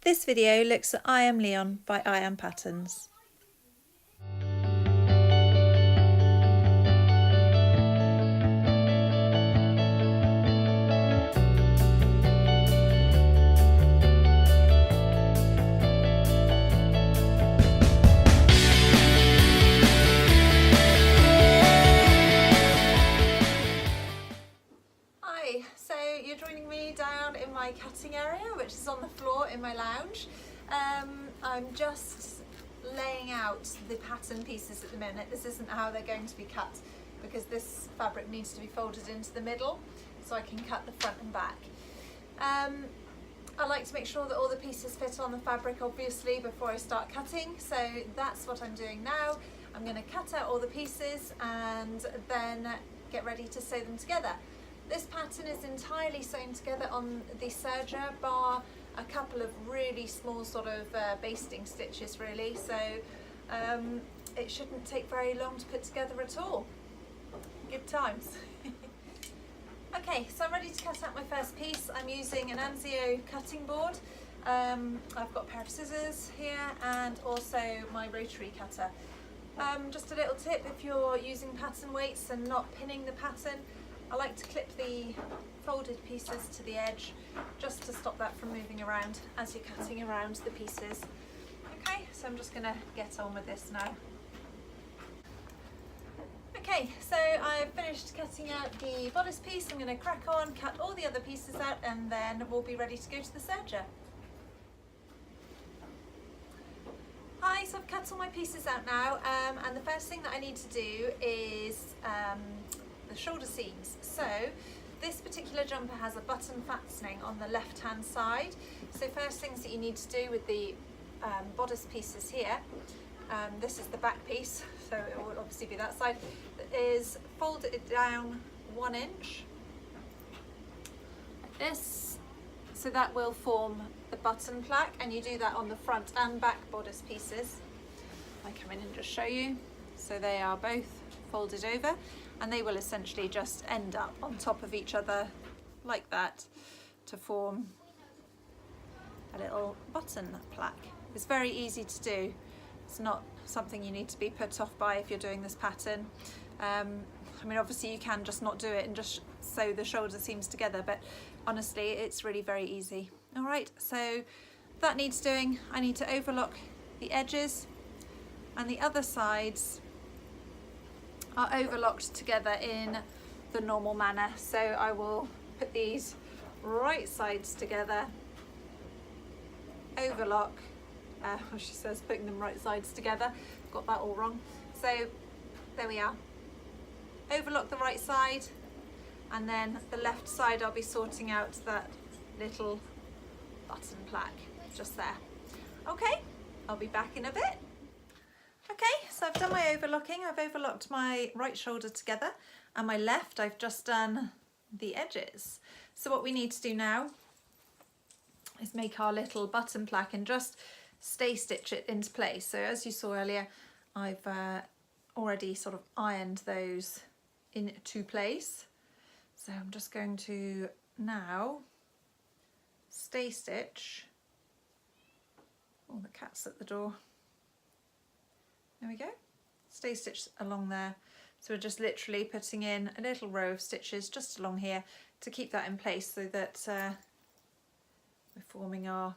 This video looks at I Am Leon by I Am Patterns. So you're joining me down in my cutting area, which is on the floor in my lounge. I'm just laying out the pattern pieces at the minute. This isn't how they're going to be cut because this fabric needs to be folded into the middle so I can cut the front and back. I like to make sure that all the pieces fit on the fabric obviously before I start cutting, so that's what I'm doing now. I'm going to cut out all the pieces and then get ready to sew them together. This pattern is entirely sewn together on the serger, bar a couple of really small sort of basting stitches really, so it shouldn't take very long to put together at all. Good times. Okay, so I'm ready to cut out my first piece. I'm using an Anzio cutting board. I've got a pair of scissors here and also my rotary cutter. Just a little tip, if you're using pattern weights and not pinning the pattern, I like to clip the folded pieces to the edge just to stop that from moving around as you're cutting around the pieces. Okay, so I'm just going to get on with this now. Okay, so I've finished cutting out the bodice piece. I'm going to crack on, cut all the other pieces out, and then we'll be ready to go to the serger. Hi, so I've cut all my pieces out now, and the first thing that I need to do is the shoulder seams. So this particular jumper has a button fastening on the left hand side. So first things that you need to do with the bodice pieces here, this is the back piece, so it will obviously be that side, is fold it down 1 inch like this, so that will form the button plaque, and you do that on the front and back bodice pieces. I come in and just show you. So they are both folded over and they will essentially just end up on top of each other like that to form a little button plaque. It's very easy to do. It's not something you need to be put off by if you're doing this pattern. I mean, obviously you can just not do it and just sew the shoulder seams together, but honestly it's really very easy. All right, so that needs doing. I need to overlock the edges and the other sides are overlocked together in the normal manner. So I will put these right sides together, overlock, she says putting them right sides together, got that all wrong. So there we are, overlock the right side, and then the left side I'll be sorting out that little button plaque just there. Okay, I'll be back in a bit. Okay, so I've done my overlocking. I've overlocked my right shoulder together and my left I've just done the edges. So what we need to do now is make our little button plaque and just stay stitch it into place. So as you saw earlier, I've already sort of ironed those into place. So I'm just going to now stay stitch. Oh, the cat's at the door. There we go, stay stitched along there. So we're just literally putting in a little row of stitches just along here to keep that in place so that we're forming our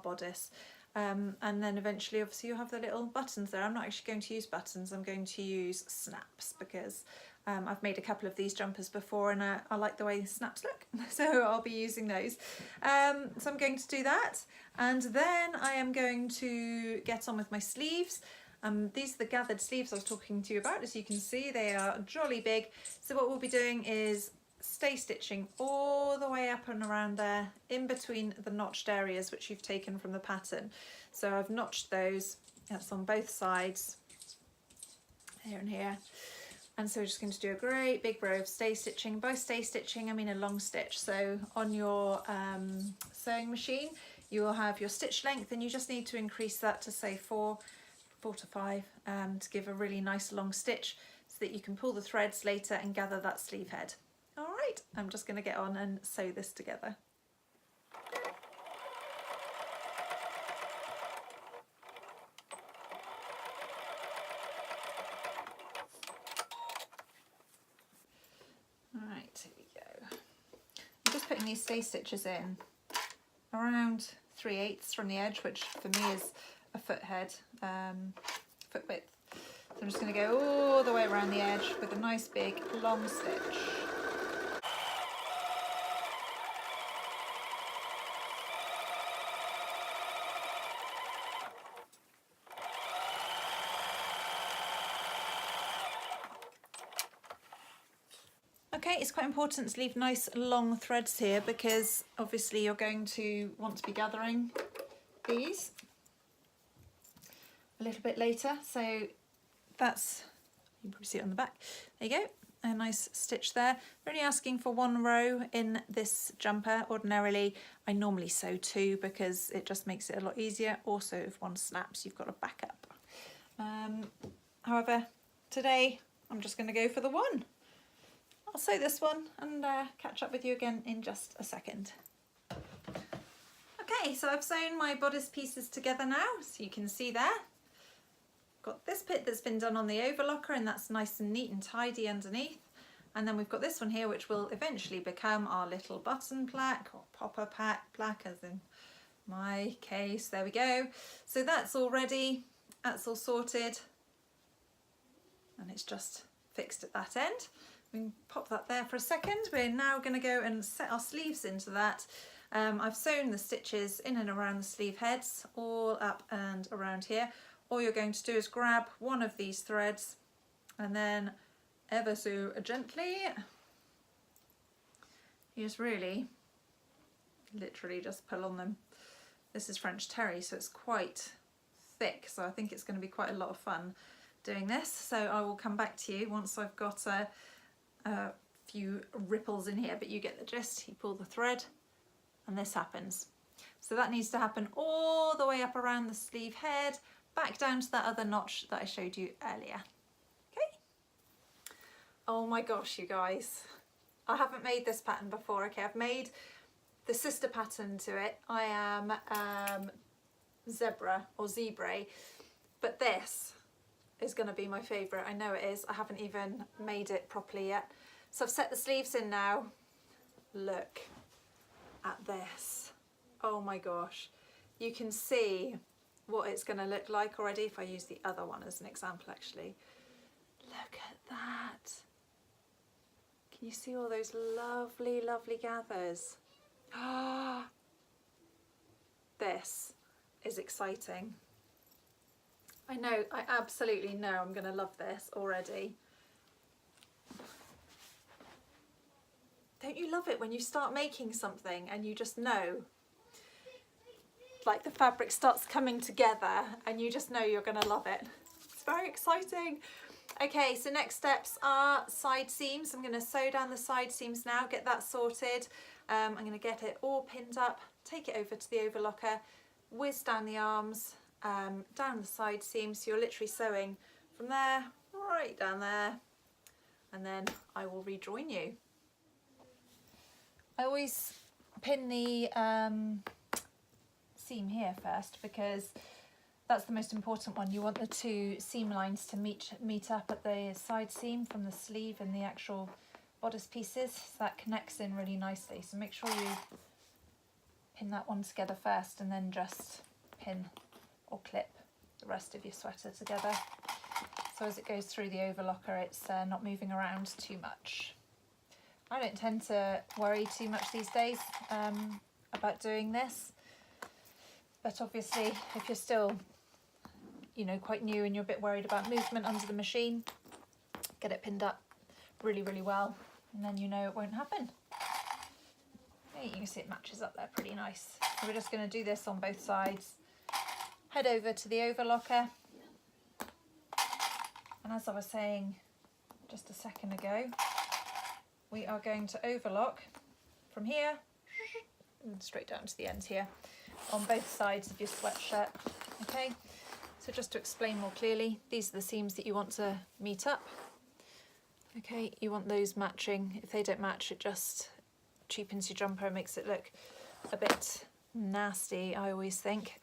bodice. And then eventually obviously you'll have the little buttons there. I'm not actually going to use buttons, I'm going to use snaps because I've made a couple of these jumpers before and I like the way the snaps look, so I'll be using those. So I'm going to do that, and then I am going to get on with my sleeves. These are the gathered sleeves I was talking to you about. As you can see, they are jolly big. So what we'll be doing is stay stitching all the way up and around there in between the notched areas which you've taken from the pattern. So I've notched those, that's on both sides, here and here. And so we're just going to do a great big row of stay stitching. By stay stitching, I mean a long stitch. So on your sewing machine, you will have your stitch length and you just need to increase that to say 4 to 5 to give a really nice long stitch so that you can pull the threads later and gather that sleeve head. All right, I'm just going to get on and sew this together. putting these stay stitches in around 3/8 from the edge, which for me is a foot width. So I'm just going to go all the way around the edge with a nice big long stitch. Okay, it's quite important to leave nice long threads here because obviously you're going to want to be gathering these a little bit later. So that's, you can probably see it on the back. There you go, a nice stitch there. We're only asking for 1 row in this jumper. Ordinarily, I normally sew 2 because it just makes it a lot easier. Also, if one snaps, you've got a backup. However, today I'm just going to go for the 1. I'll sew this one and catch up with you again in just a second. Okay, so I've sewn my bodice pieces together now, so you can see there. Got this bit that's been done on the overlocker and that's nice and neat and tidy underneath. And then we've got this one here which will eventually become our little button plaque or popper plaque as in my case. There we go. So that's all ready, that's all sorted and it's just fixed at that end. We can pop that there for a second. We're now going to go and set our sleeves into that. I've sewn the stitches in and around the sleeve heads, all up and around here. All you're going to do is grab one of these threads and then ever so gently, you just really, literally just pull on them. This is French terry, so it's quite thick, so I think it's going to be quite a lot of fun doing this. So I will come back to you once I've got a few ripples in here, but you get the gist. You pull the thread and this happens. So that needs to happen all the way up around the sleeve head, back down to that other notch that I showed you earlier. Okay. Oh my gosh, you guys. I haven't made this pattern before. Okay, I've made the sister pattern to it. I am zebra or zebra, but this is going to be my favourite. I know it is. I haven't even made it properly yet. So I've set the sleeves in now. Look at this. Oh my gosh. You can see what it's going to look like already if I use the other one as an example actually. Look at that. Can you see all those lovely, lovely gathers? Ah, this is exciting. I know, I absolutely know I'm going to love this already. Don't you love it when you start making something and you just know, like the fabric starts coming together and you just know you're going to love it. It's very exciting. Okay, so next steps are side seams. I'm going to sew down the side seams now, get that sorted. I'm going to get it all pinned up, take it over to the overlocker, whiz down the arms, down the side seams, so you're literally sewing from there right down there, and then I will rejoin you. I always pin the seam here first because that's the most important one. You want the 2 seam lines to meet up at the side seam from the sleeve and the actual bodice pieces, so that connects in really nicely. So make sure you pin that one together first and then just pin or clip the rest of your sweater together, so as it goes through the overlocker it's not moving around too much. I don't tend to worry too much these days about doing this, but obviously if you're still, you know, quite new and you're a bit worried about movement under the machine, get it pinned up really, really well and then you know it won't happen. You can see it matches up there pretty nice. So we're just going to do this on both sides. Head over to the overlocker, and as I was saying just a second ago, we are going to overlock from here and straight down to the end here on both sides of your sweatshirt. Okay, so just to explain more clearly, these are the seams that you want to meet up. Okay, you want those matching. If they don't match, it just cheapens your jumper and makes it look a bit nasty, I always think.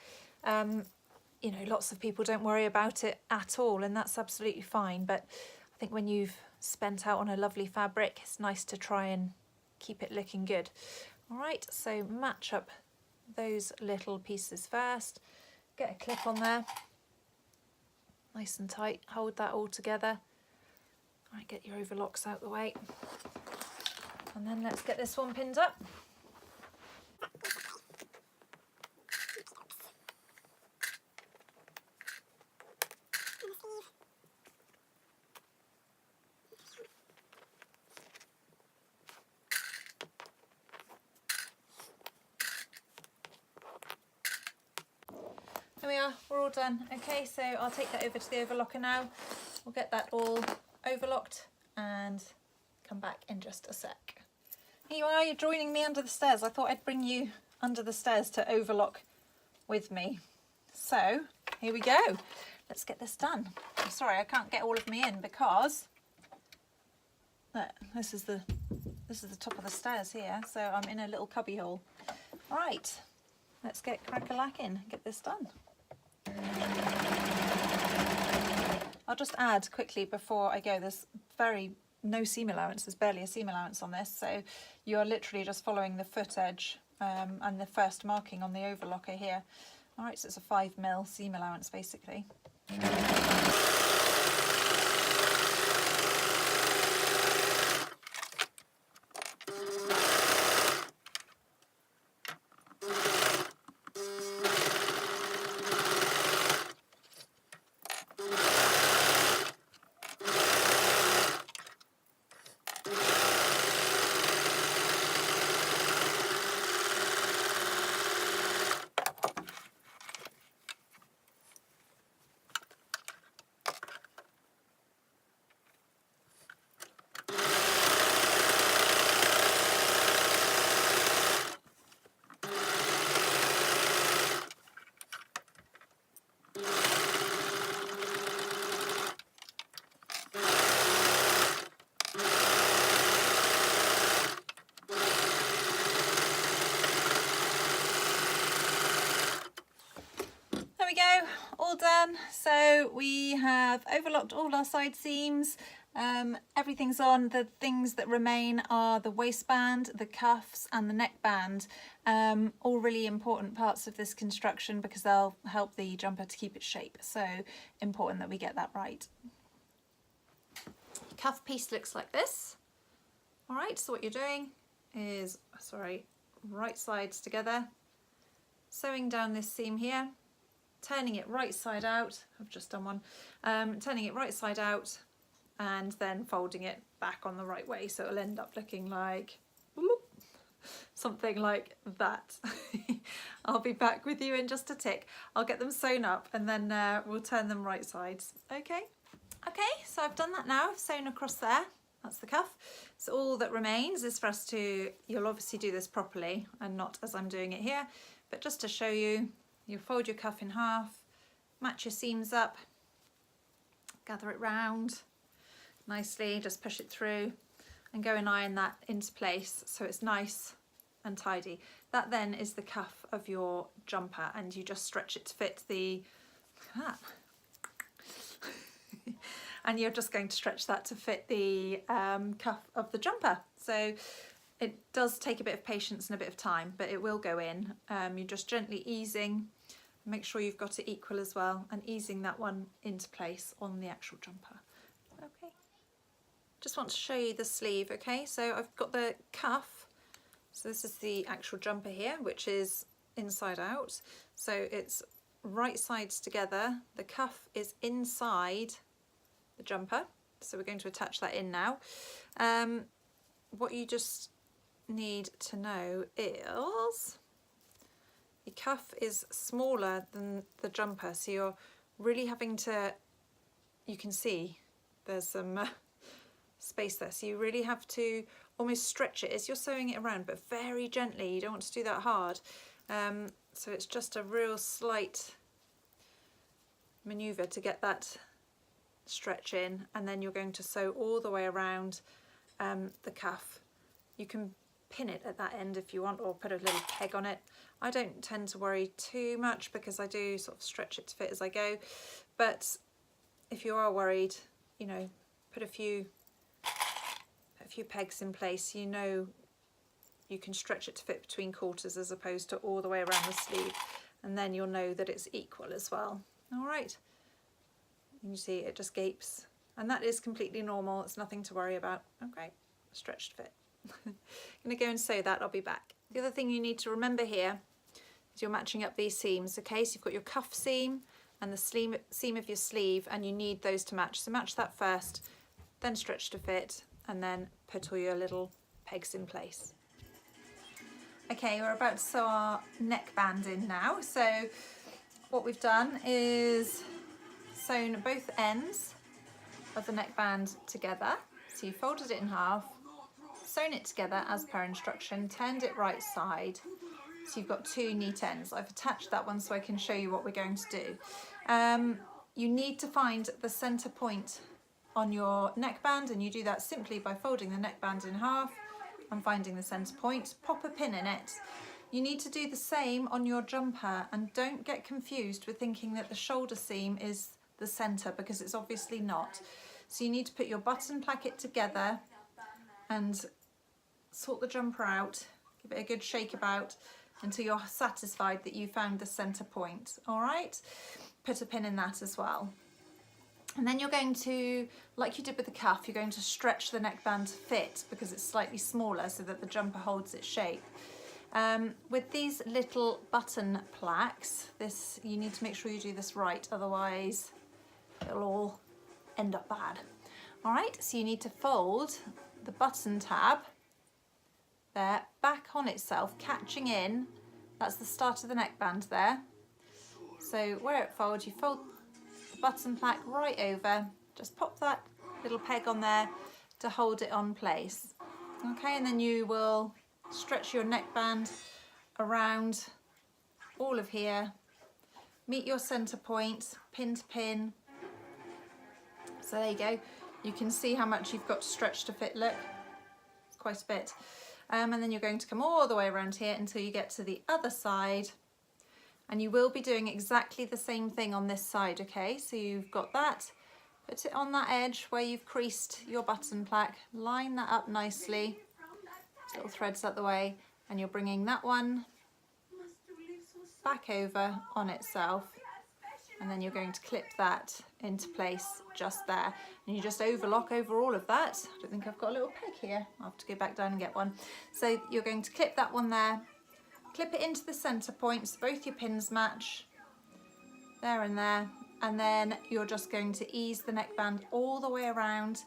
You know, lots of people don't worry about it at all, and that's absolutely fine, but I think when you've spent out on a lovely fabric, it's nice to try and keep it looking good. All right, so match up those little pieces first. Get a clip on there, nice and tight, hold that all together. All right, get your overlocks out the way. And then let's get this one pinned up. There we are, we're all done. Okay, so I'll take that over to the overlocker now. We'll get that all overlocked and come back in just a sec. Here you are, you're joining me under the stairs. I thought I'd bring you under the stairs to overlock with me. So here we go. Let's get this done. I'm sorry, I can't get all of me in because this is the top of the stairs here, so I'm in a little cubby hole. All right, let's get crack-a-lacking and get this done. I'll just add quickly before I go, there's no seam allowance, there's barely a seam allowance on this, so you're literally just following the foot edge and the first marking on the overlocker here. All right, so it's a 5mm seam allowance basically. All done. So we have overlocked all our side seams. Everything's on. The things that remain are the waistband, the cuffs and the neckband. All really important parts of this construction because they'll help the jumper to keep its shape. So important that we get that right. Cuff piece looks like this. All right, so what you're doing is, right sides together, sewing down this seam here, turning it right side out. I've just done one. Turning it right side out and then folding it back on the right way, so it'll end up looking like something like that. I'll be back with you in just a tick. I'll get them sewn up and then we'll turn them right sides. Okay, so I've done that now. I've sewn across there. That's the cuff. So all that remains is for us to, you'll obviously do this properly and not as I'm doing it here, but just to show you, you fold your cuff in half, match your seams up, gather it round nicely, just push it through and go and iron that into place so it's nice and tidy. That then is the cuff of your jumper and you just stretch it to fit the, and you're just going to stretch that to fit the cuff of the jumper. So it does take a bit of patience and a bit of time, but it will go in. You're just gently easing, make sure you've got it equal as well, and easing that one into place on the actual jumper. Okay, just want to show you the sleeve. Okay, so I've got the cuff. So this is the actual jumper here, which is inside out. So it's right sides together. The cuff is inside the jumper. So we're going to attach that in now. What you just need to know is your cuff is smaller than the jumper, so you're really having to, you can see there's some space there, so you really have to almost stretch it as you're sewing it around, but very gently. You don't want to do that hard. So it's just a real slight maneuver to get that stretch in, and then you're going to sew all the way around the cuff. You can pin it at that end if you want, or put a little peg on it. I don't tend to worry too much because I do sort of stretch it to fit as I go, but if you are worried, you know, put a few pegs in place. You know you can stretch it to fit between quarters as opposed to all the way around the sleeve, and then you'll know that it's equal as well. All right, and you see it just gapes, and that is completely normal. It's nothing to worry about. Okay, stretched fit. I'm going to go and sew that. I'll be back. The other thing you need to remember here is you're matching up these seams. Okay, so you've got your cuff seam and the seam of your sleeve, and you need those to match. So match that first, then stretch to fit, and then put all your little pegs in place. Okay, we're about to sew our neckband in now. So what we've done is sewn both ends of the neckband together. So you folded it in half, sewn it together as per instruction, turned it right side, so you've got two neat ends. I've attached that one so I can show you what we're going to do. You need to find the center point on your neckband, and you do that simply by folding the neckband in half and finding the center point. Pop a pin in it. You need to do the same on your jumper, and don't get confused with thinking that the shoulder seam is the center, because it's obviously not. So you need to put your button placket together and sort the jumper out, give it a good shake about until you're satisfied that you found the center point. All right, put a pin in that as well. And then you're going to, like you did with the cuff, you're going to stretch the neckband to fit because it's slightly smaller so that the jumper holds its shape. With these little button plaques, you need to make sure you do this right, otherwise it'll all end up bad. All right, so you need to fold the button tab there back on itself, catching in. That's the start of the neckband there. So where it folds, you fold the button plaque right over, just pop that little peg on there to hold it on place. Okay, and then you will stretch your neckband around all of here, meet your center point, pin to pin. So there you go. You can see how much you've got to stretch to fit, look, it's quite a bit. And then you're going to come all the way around here until you get to the other side, and you will be doing exactly the same thing on this side. Okay, so you've got that, put it on that edge where you've creased your button plaque, line that up nicely, little threads out the way, and you're bringing that one back over on itself, and then you're going to clip that into place just there, and you just overlock over all of that. I don't think I've got a little peg here, I'll have to go back down and get one. So you're going to clip that one there, clip it into the center point so both your pins match there and there, and then you're just going to ease the neckband all the way around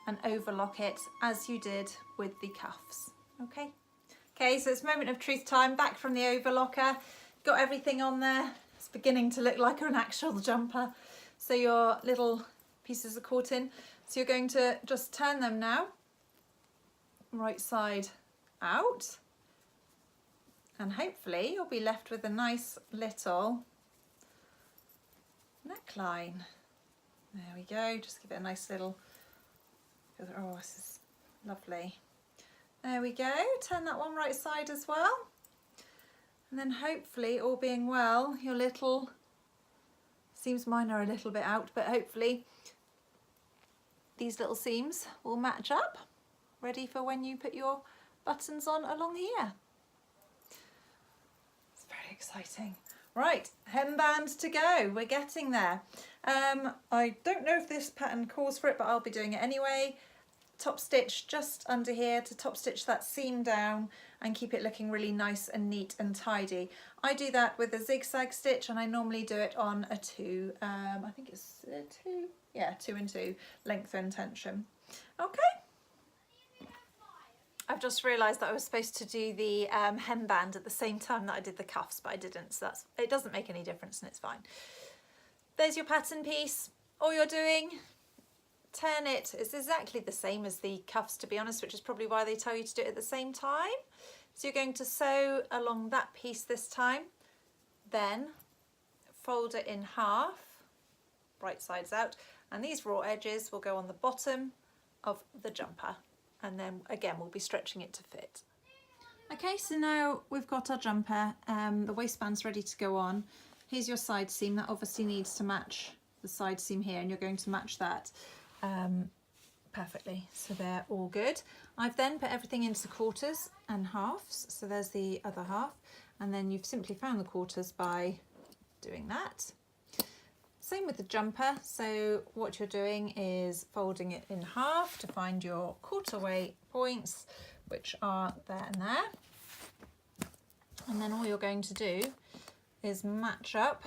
and overlock it as you did with the cuffs. Okay, so it's moment of truth time. Back from the overlocker, got everything on there. It's beginning to look like an actual jumper. So your little pieces are caught in. So you're going to just turn them now, right side out, and hopefully you'll be left with a nice little neckline. There we go, just give it a nice little, oh, this is lovely. There we go, turn that one right side as well. And then hopefully, all being well, your little, seams mine are a little bit out, but hopefully these little seams will match up, ready for when you put your buttons on along here. It's very exciting. Right, hemband to go, we're getting there. I don't know if this pattern calls for it, but I'll be doing it anyway. Top stitch just under here to top stitch that seam down and keep it looking really nice and neat and tidy. I do that with a zigzag stitch, and I normally do it on a 2, I think it's a 2, yeah, 2 and 2 length and tension. Okay, I've just realised that I was supposed to do the hemband at the same time that I did the cuffs, but I didn't, so it doesn't make any difference and it's fine. There's your pattern piece. All you're doing, turn it, it's exactly the same as the cuffs, to be honest, which is probably why they tell you to do it at the same time. So you're going to sew along that piece this time, then fold it in half, right sides out, and these raw edges will go on the bottom of the jumper, and then again we'll be stretching it to fit. Okay, so now we've got our jumper, the waistband's ready to go on. Here's your side seam, that obviously needs to match the side seam here, and you're going to match that perfectly, so they're all good. I've then put everything into quarters and halves, so there's the other half, and then you've simply found the quarters by doing that. Same with the jumper, so what you're doing is folding it in half to find your quarter weight points, which are there and there. And then all you're going to do is match up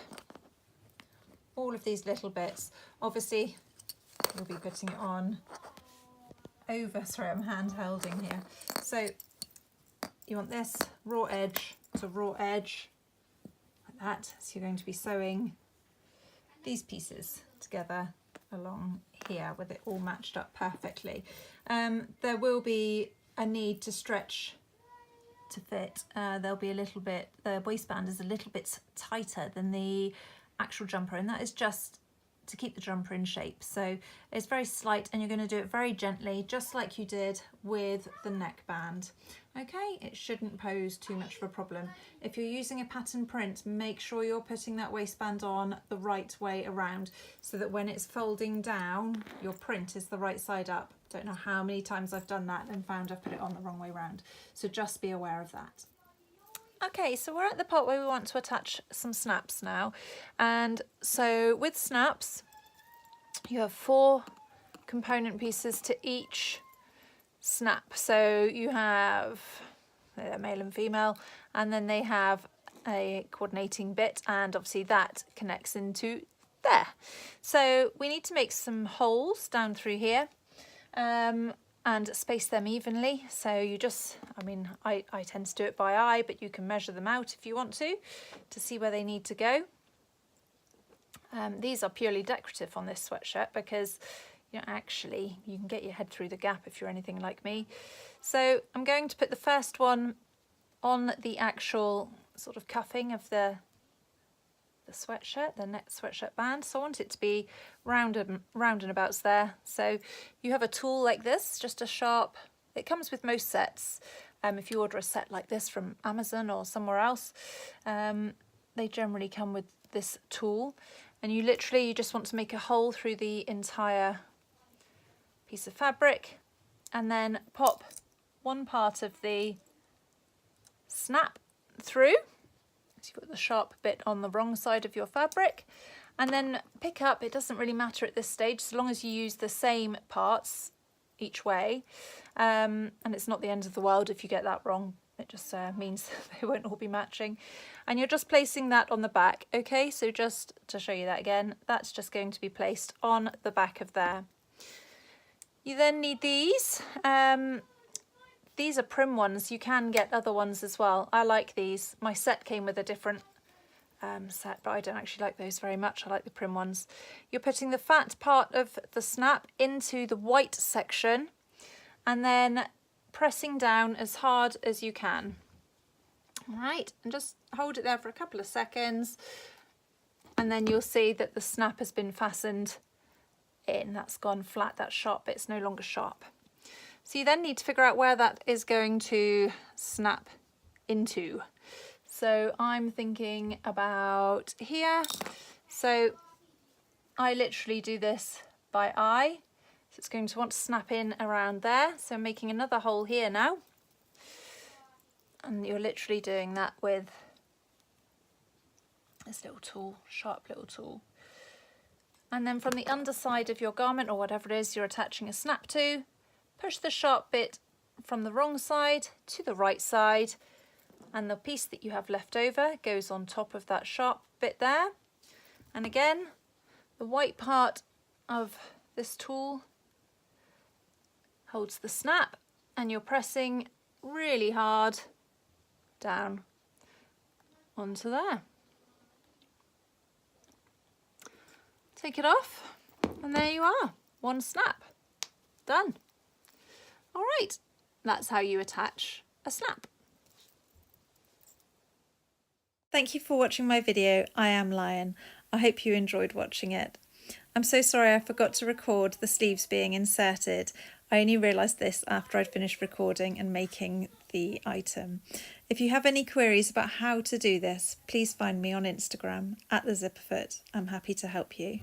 all of these little bits. Obviously, you'll be putting it on over, sorry, I'm hand holding here. So you want this raw edge to raw edge, like that. So you're going to be sewing these pieces together along here with it all matched up perfectly. There will be a need to stretch to fit. There'll be a little bit, the waistband is a little bit tighter than the actual jumper, and that is just to keep the jumper in shape. So it's very slight, and you're going to do it very gently, just like you did with the neckband. Okay, it shouldn't pose too much of a problem. If you're using a pattern print, make sure you're putting that waistband on the right way around, so that when it's folding down, your print is the right side up. Don't know how many times I've done that and found I've put it on the wrong way around. So just be aware of that. Okay, so we're at the part where we want to attach some snaps now. And so with snaps, you have 4 component pieces to each snap. So you have male and female, and then they have a coordinating bit, and obviously that connects into there. So we need to make some holes down through here. And space them evenly. So you just, I mean, I tend to do it by eye, but you can measure them out if you want to see where they need to go. These are purely decorative on this sweatshirt because, you know, actually you can get your head through the gap if you're anything like me. So I'm going to put the first one on the actual sort of cuffing of the sweatshirt, the net sweatshirt band. So I want it to be round and abouts there. So you have a tool like this, just a sharp, it comes with most sets. If you order a set like this from Amazon or somewhere else, they generally come with this tool, and you just want to make a hole through the entire piece of fabric, and then pop one part of the snap through. So you've got the sharp bit on the wrong side of your fabric, and then pick up, it doesn't really matter at this stage, so long as you use the same parts each way, and it's not the end of the world if you get that wrong. It just means they won't all be matching. And you're just placing that on the back. Okay, so just to show you that again, that's just going to be placed on the back of there. You then need these. These are prim ones. You can get other ones as well. I like these. My set came with a different set, but I don't actually like those very much. I like the prim ones. You're putting the fat part of the snap into the white section, and then pressing down as hard as you can. All right, and just hold it there for a couple of seconds, and then you'll see that the snap has been fastened in. That's gone flat, that sharp bit's no longer sharp. So you then need to figure out where that is going to snap into. So I'm thinking about here. So I literally do this by eye. So it's going to want to snap in around there. So I'm making another hole here now. And you're literally doing that with this little tool, sharp little tool. And then from the underside of your garment, or whatever it is you're attaching a snap to, push the sharp bit from the wrong side to the right side, and the piece that you have left over goes on top of that sharp bit there. And again, the white part of this tool holds the snap, and you're pressing really hard down onto there. Take it off, and there you are, one snap, done. All right, that's how you attach a snap. Thank you for watching my video. I am Lion. I hope you enjoyed watching it. I'm so sorry I forgot to record the sleeves being inserted. I only realised this after I'd finished recording and making the item. If you have any queries about how to do this, please find me on Instagram @thezipperfoot. I'm happy to help you.